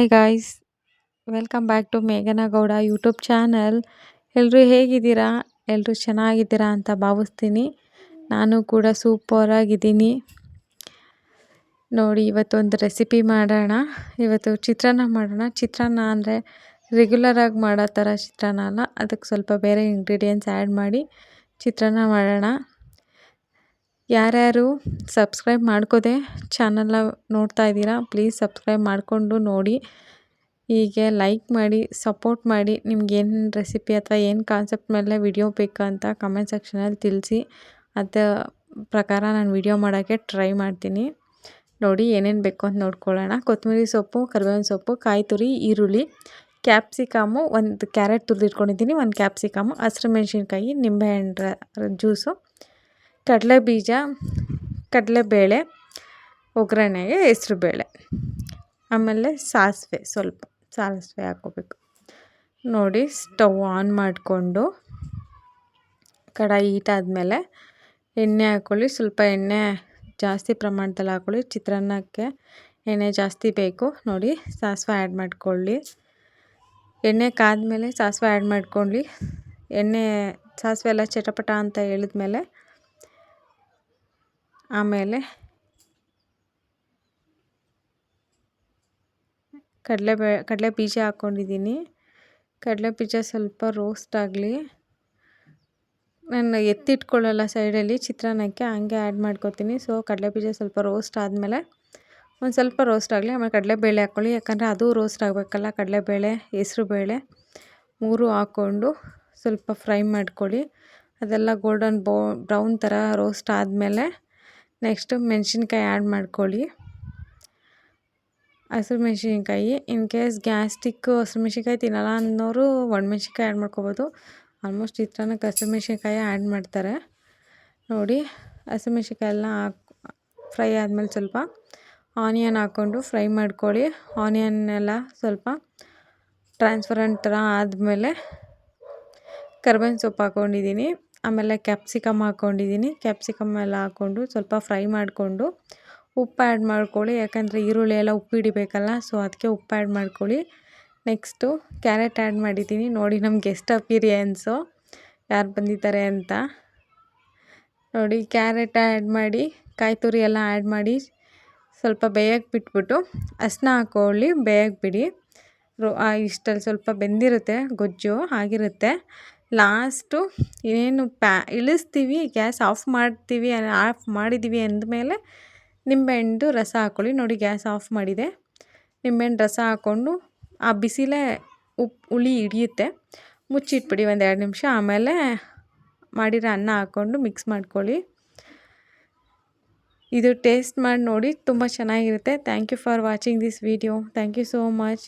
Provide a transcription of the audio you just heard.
Hi guys, welcome back to ಮೇಘನಾ Gowda YouTube channel. ಎಲ್ಲರೂ ಹೇಗಿದ್ದೀರಾ? ಎಲ್ಲರೂ ಚೆನ್ನಾಗಿದ್ದೀರಾ ಅಂತ ಭಾವಿಸ್ತೀನಿ. ನಾನು ಕೂಡ ಸೂಪರಾಗಿದ್ದೀನಿ. ನೋಡಿ, ಇವತ್ತೊಂದು ರೆಸಿಪಿ ಮಾಡೋಣ. ಇವತ್ತು ಚಿತ್ರಾನ್ನ ಮಾಡೋಣ. ಚಿತ್ರಾನ್ನ ಅಂದರೆ ರೆಗ್ಯುಲರಾಗಿ ಮಾಡೋ ಥರ ಚಿತ್ರಾನ್ನ ಅಲ್ಲ, ಅದಕ್ಕೆ ಸ್ವಲ್ಪ ಬೇರೆ ಇಂಗ್ರೀಡಿಯೆಂಟ್ಸ್ ಆ್ಯಡ್ ಮಾಡಿ ಚಿತ್ರಾನ್ನ ಮಾಡೋಣ. ಯಾರ್ಯಾರು ಸಬ್ಸ್ಕ್ರೈಬ್ ಮಾಡ್ಕೋದೆ ಚಾನಲ್ನ ನೋಡ್ತಾ ಇದ್ದೀರಾ, ಪ್ಲೀಸ್ ಸಬ್ಸ್ಕ್ರೈಬ್ ಮಾಡಿಕೊಂಡು ನೋಡಿ. ಹೀಗೆ ಲೈಕ್ ಮಾಡಿ, ಸಪೋರ್ಟ್ ಮಾಡಿ. ನಿಮ್ಗೇನು ರೆಸಿಪಿ ಅಥವಾ ಏನು ಕಾನ್ಸೆಪ್ಟ್ ಮೇಲೆ ವಿಡಿಯೋ ಬೇಕಂತ ಕಮೆಂಟ್ ಸೆಕ್ಷನಲ್ಲಿ ತಿಳಿಸಿ. ಅದ ಪ್ರಕಾರ ನಾನು ವಿಡಿಯೋ ಮಾಡೋಕ್ಕೆ ಟ್ರೈ ಮಾಡ್ತೀನಿ. ನೋಡಿ ಏನೇನು ಬೇಕು ಅಂತ ನೋಡ್ಕೊಳ್ಳೋಣ. ಕೊತ್ತಂಬರಿ ಸೊಪ್ಪು, ಕರಿಬೇವಿನ ಸೊಪ್ಪು, ಕಾಯಿ ತುರಿ, ಈರುಳ್ಳಿ, ಕ್ಯಾಪ್ಸಿಕಮ್ಮು, ಒಂದು ಕ್ಯಾರೆಟ್ ತುರಿದಿಟ್ಕೊಂಡಿದ್ದೀನಿ, ಒಂದು ಕ್ಯಾಪ್ಸಿಕಮ್ಮು, ಹಸಿರು ಮೆಣಸಿನ್ಕಾಯಿ, ನಿಂಬೆಹಣ್ಣು ಜ್ಯೂಸು, ಕಡಲೆ ಬೀಜ, ಕಡಲೆಬೇಳೆ, ಒಗ್ಗರಣೆಗೆ ಹೆಸ್ರುಬೇಳೆ, ಆಮೇಲೆ ಸ್ವಲ್ಪ ಸಾಸಿವೆ ಹಾಕ್ಕೋಬೇಕು. ನೋಡಿ, ಸ್ಟವ್ ಆನ್ ಮಾಡಿಕೊಂಡು ಕಡಾಯಿ ಹೀಟ್ ಆದಮೇಲೆ ಎಣ್ಣೆ ಹಾಕ್ಕೊಳ್ಳಿ. ಸ್ವಲ್ಪ ಎಣ್ಣೆ ಜಾಸ್ತಿ ಪ್ರಮಾಣದಲ್ಲಿ ಹಾಕ್ಕೊಳ್ಳಿ. ಚಿತ್ರಾನ್ನಕ್ಕೆ ಎಣ್ಣೆ ಜಾಸ್ತಿ ಬೇಕು. ನೋಡಿ, ಸಾಸಿವೆ ಆ್ಯಡ್ ಮಾಡ್ಕೊಳ್ಳಿ. ಎಣ್ಣೆ ಕಾದ್ಮೇಲೆ ಸಾಸಿವೆ ಆ್ಯಡ್ ಮಾಡ್ಕೊಳ್ಳಿ. ಸಾಸಿವೆ ಎಲ್ಲ ಚಟಪಟ ಅಂತ ಹೇಳಿದ್ಮೇಲೆ ಆಮೇಲೆ ಕಡಲೆ ಬೀಜ ಹಾಕ್ಕೊಂಡಿದ್ದೀನಿ. ಕಡಲೆ ಬೀಜ ಸ್ವಲ್ಪ ರೋಸ್ಟ್ ಆಗಲಿ. ನಾನು ಎತ್ತಿಟ್ಕೊಳ್ಳಲ್ಲ ಸೈಡಲ್ಲಿ ಚಿತ್ರಾನ್ನಕ್ಕೆ, ಹಂಗೆ ಆ್ಯಡ್ ಮಾಡ್ಕೊತೀನಿ. ಸೊ ಕಡಲೆ ಬೀಜ ಸ್ವಲ್ಪ ರೋಸ್ಟ್ ಆದಮೇಲೆ ಒಂದು ಸ್ವಲ್ಪ ರೋಸ್ಟ್ ಆಗಲಿ. ಆಮೇಲೆ ಕಡಲೆಬೇಳೆ ಹಾಕ್ಕೊಳ್ಳಿ, ಯಾಕಂದರೆ ಅದು ರೋಸ್ಟ್ ಆಗಬೇಕಲ್ಲ. ಕಡಲೆಬೇಳೆ, ಹೆಸ್ರುಬೇಳೆ 3 ಹಾಕ್ಕೊಂಡು ಸ್ವಲ್ಪ ಫ್ರೈ ಮಾಡ್ಕೊಳ್ಳಿ. ಅದೆಲ್ಲ ಗೋಲ್ಡನ್ ಬ್ರೌನ್ ಥರ ರೋಸ್ಟ್ ಆದಮೇಲೆ ನೆಕ್ಸ್ಟು ಮೆಣಸಿನ್ಕಾಯಿ ಆ್ಯಡ್ ಮಾಡ್ಕೊಳ್ಳಿ. ಹಸಿರು ಮೆಣಸಿನ್ಕಾಯಿ, ಇನ್ ಕೇಸ್ ಗ್ಯಾಸ್ಟಿಕ್ಕು ಹಸಿರು ಮೆಣಸಿನ್ಕಾಯಿ ತಿನ್ನಲ್ಲ ಅನ್ನೋರು ಒಣಮೆಣ್ಸಿನ್ಕಾಯಿ ಆ್ಯಡ್ ಮಾಡ್ಕೊಬೋದು. ಆಲ್ಮೋಸ್ಟ್ ಚಿತ್ರಾನ್ನಕ್ಕೆ ಹಸಿರು ಮೆಣಸಿನ್ಕಾಯಿ ಆ್ಯಡ್ ಮಾಡ್ತಾರೆ. ನೋಡಿ, ಹಸಿರು ಮೆಣಸಿನ್ಕಾಯಿ ಎಲ್ಲ ಫ್ರೈ ಆದಮೇಲೆ ಸ್ವಲ್ಪ ಆನಿಯನ್ ಹಾಕ್ಕೊಂಡು ಫ್ರೈ ಮಾಡ್ಕೊಳ್ಳಿ. ಆನಿಯನ್ ಎಲ್ಲ ಸ್ವಲ್ಪ ಟ್ರಾನ್ಸ್ಪರೆಂಟ್ ಥರ ಆದಮೇಲೆ ಕರಿಬೇವಿನ ಸೊಪ್ಪು ಹಾಕ್ಕೊಂಡಿದ್ದೀನಿ. ಆಮೇಲೆ ಕ್ಯಾಪ್ಸಿಕಮ್ ಹಾಕ್ಕೊಂಡಿದ್ದೀನಿ. ಕ್ಯಾಪ್ಸಿಕಮ್ ಎಲ್ಲ ಹಾಕ್ಕೊಂಡು ಸ್ವಲ್ಪ ಫ್ರೈ ಮಾಡಿಕೊಂಡು ಉಪ್ಪು ಆ್ಯಡ್ ಮಾಡ್ಕೊಳ್ಳಿ, ಯಾಕಂದರೆ ಈರುಳ್ಳಿ ಎಲ್ಲ ಉಪ್ಪು ಹಿಡಿಬೇಕಲ್ಲ. ಸೊ ಅದಕ್ಕೆ ಉಪ್ಪು ಆ್ಯಡ್ ಮಾಡ್ಕೊಳ್ಳಿ. ನೆಕ್ಸ್ಟು ಕ್ಯಾರೆಟ್ ಆ್ಯಡ್ ಮಾಡಿದ್ದೀನಿ. ನೋಡಿ, ನಮ್ಮ ಗೆಸ್ಟ್ ಅಪಿರಿಯನ್ಸು ಯಾರು ಬಂದಿದ್ದಾರೆ ಅಂತ. ನೋಡಿ, ಕ್ಯಾರೆಟ್ ಆ್ಯಡ್ ಮಾಡಿ, ಕಾಯಿ ತುರಿ ಎಲ್ಲ ಆ್ಯಡ್ ಮಾಡಿ ಸ್ವಲ್ಪ ಬೇಯಕ್ಕೆ ಬಿಟ್ಬಿಟ್ಟು ಅರಿಶಿನ ಹಾಕ್ಕೊಳ್ಳಿ. ಬೇಯಕ್ಕೆ ಬಿಡಿ. ಇಷ್ಟಲ್ಲಿ ಸ್ವಲ್ಪ ಬೆಂದಿರುತ್ತೆ, ಗೊಜ್ಜು ಆಗಿರುತ್ತೆ. ಲಾಸ್ಟು ಇನ್ನೇನು ಇಳಿಸ್ತೀವಿ, ಗ್ಯಾಸ್ ಆಫ್ ಮಾಡಿದ್ದೀವಿ ಅಂದಮೇಲೆ ನಿಂಬೆಹಣ್ಣು ರಸ ಹಾಕ್ಕೊಳ್ಳಿ. ನೋಡಿ, ಗ್ಯಾಸ್ ಆಫ್ ಮಾಡಿದೆ. ನಿಂಬೆಹಣ್ಣು ರಸ ಹಾಕ್ಕೊಂಡು ಆ ಬಿಸಿಲೇ ಹುಳಿ ಹಿಡಿಯುತ್ತೆ. ಮುಚ್ಚಿಟ್ಬಿಡಿ ಒಂದು 2 ನಿಮಿಷ. ಆಮೇಲೆ ಮಾಡಿರೋ ಅನ್ನ ಹಾಕ್ಕೊಂಡು ಮಿಕ್ಸ್ ಮಾಡ್ಕೊಳ್ಳಿ. ಇದು ಟೇಸ್ಟ್ ಮಾಡಿ ನೋಡಿ, ತುಂಬ ಚೆನ್ನಾಗಿರುತ್ತೆ. Thank you for watching this video. Thank you so much.